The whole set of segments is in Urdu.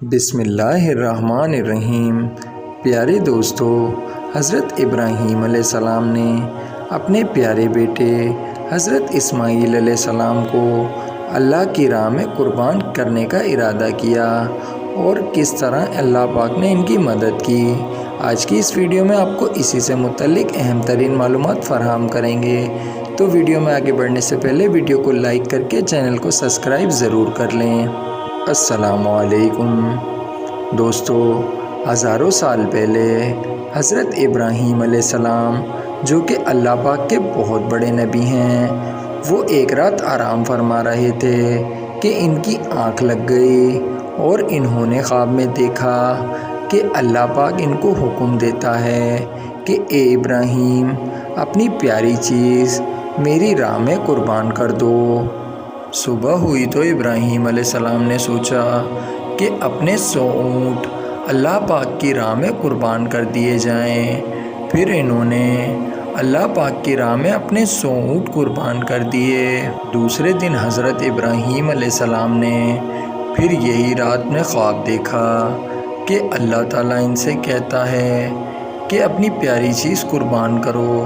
بسم اللہ الرحمن الرحیم۔ پیارے دوستو، حضرت ابراہیم علیہ السلام نے اپنے پیارے بیٹے حضرت اسماعیل علیہ السلام کو اللہ کی راہ میں قربان کرنے کا ارادہ کیا اور کس طرح اللہ پاک نے ان کی مدد کی۔ آج کی اس ویڈیو میں آپ کو اسی سے متعلق اہم ترین معلومات فراہم کریں گے، تو ویڈیو میں آگے بڑھنے سے پہلے ویڈیو کو لائک کر کے چینل کو سبسکرائب ضرور کر لیں۔ السلام علیکم دوستو، ہزاروں سال پہلے حضرت ابراہیم علیہ السلام، جو کہ اللہ پاک کے بہت بڑے نبی ہیں، وہ ایک رات آرام فرما رہے تھے کہ ان کی آنکھ لگ گئی اور انہوں نے خواب میں دیکھا کہ اللہ پاک ان کو حکم دیتا ہے کہ اے ابراہیم، اپنی پیاری چیز میری راہ میں قربان کر دو۔ صبح ہوئی تو ابراہیم علیہ السلام نے سوچا کہ اپنے 100 اونٹ اللہ پاک کی راہ میں قربان کر دیے جائیں۔ پھر انہوں نے اللہ پاک کی راہ میں اپنے 100 اونٹ قربان کر دیے۔ دوسرے دن حضرت ابراہیم علیہ السلام نے پھر یہی رات میں خواب دیکھا کہ اللہ تعالیٰ ان سے کہتا ہے کہ اپنی پیاری چیز قربان کرو،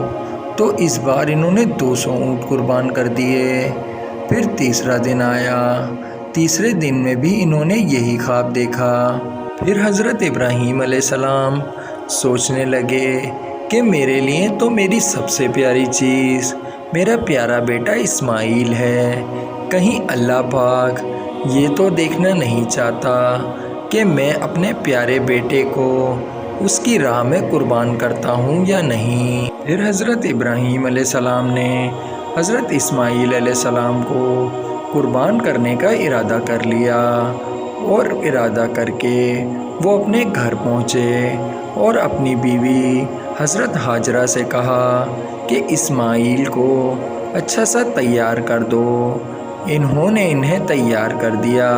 تو اس بار انہوں نے 200 اونٹ قربان کر دیے۔ پھر تیسرا دن آیا، تیسرے دن میں بھی انہوں نے یہی خواب دیکھا۔ پھر حضرت ابراہیم علیہ السلام سوچنے لگے کہ میرے لیے تو میری سب سے پیاری چیز میرا پیارا بیٹا اسماعیل ہے، کہیں اللہ پاک یہ تو دیکھنا نہیں چاہتا کہ میں اپنے پیارے بیٹے کو اس کی راہ میں قربان کرتا ہوں یا نہیں۔ پھر حضرت ابراہیم علیہ السلام نے حضرت اسماعیل علیہ السلام کو قربان کرنے کا ارادہ کر لیا، اور ارادہ کر کے وہ اپنے گھر پہنچے اور اپنی بیوی حضرت ہاجرہ سے کہا کہ اسماعیل کو اچھا سا تیار کر دو۔ انہوں نے انہیں تیار کر دیا،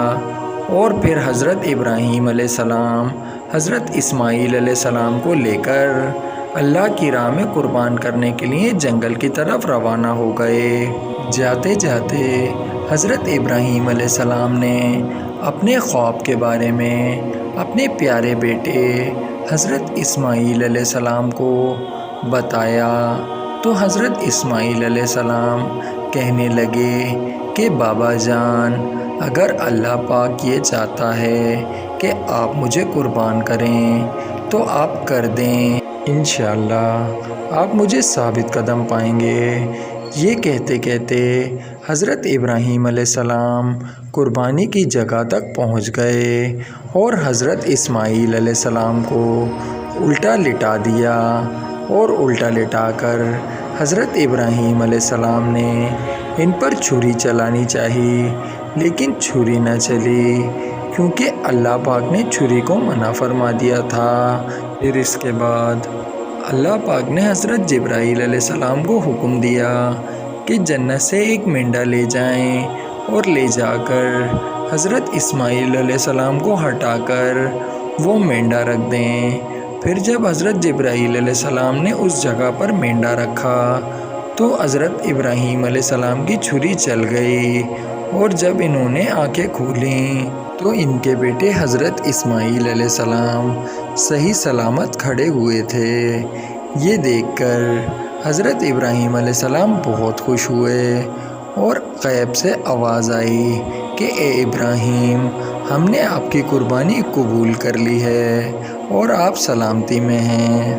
اور پھر حضرت ابراہیم علیہ السلام حضرت اسماعیل علیہ السلام کو لے کر اللہ کی راہ میں قربان کرنے کے لیے جنگل کی طرف روانہ ہو گئے۔ جاتے جاتے حضرت ابراہیم علیہ السلام نے اپنے خواب کے بارے میں اپنے پیارے بیٹے حضرت اسماعیل علیہ السلام کو بتایا، تو حضرت اسماعیل علیہ السلام کہنے لگے کہ بابا جان، اگر اللہ پاک یہ چاہتا ہے کہ آپ مجھے قربان کریں تو آپ کر دیں، انشاءاللہ آپ مجھے ثابت قدم پائیں گے۔ یہ کہتے کہتے حضرت ابراہیم علیہ السلام قربانی کی جگہ تک پہنچ گئے اور حضرت اسماعیل علیہ السلام کو الٹا لٹا دیا، اور الٹا لٹا کر حضرت ابراہیم علیہ السلام نے ان پر چھری چلانی چاہی، لیکن چھری نہ چلی کیونکہ اللہ پاک نے چھری کو منع فرما دیا تھا۔ پھر اس کے بعد اللہ پاک نے حضرت جبرائیل علیہ السلام کو حکم دیا کہ جنت سے ایک مینڈا لے جائیں اور لے جا کر حضرت اسماعیل علیہ السلام کو ہٹا کر وہ مینڈا رکھ دیں۔ پھر جب حضرت جبرائیل علیہ السلام نے اس جگہ پر مینڈا رکھا تو حضرت ابراہیم علیہ السلام کی چھری چل گئی، اور جب انہوں نے آنکھیں کھولیں تو ان کے بیٹے حضرت اسماعیل علیہ السلام صحیح سلامت کھڑے ہوئے تھے۔ یہ دیکھ کر حضرت ابراہیم علیہ السلام بہت خوش ہوئے، اور غیب سے آواز آئی کہ اے ابراہیم، ہم نے آپ کی قربانی قبول کر لی ہے اور آپ سلامتی میں ہیں۔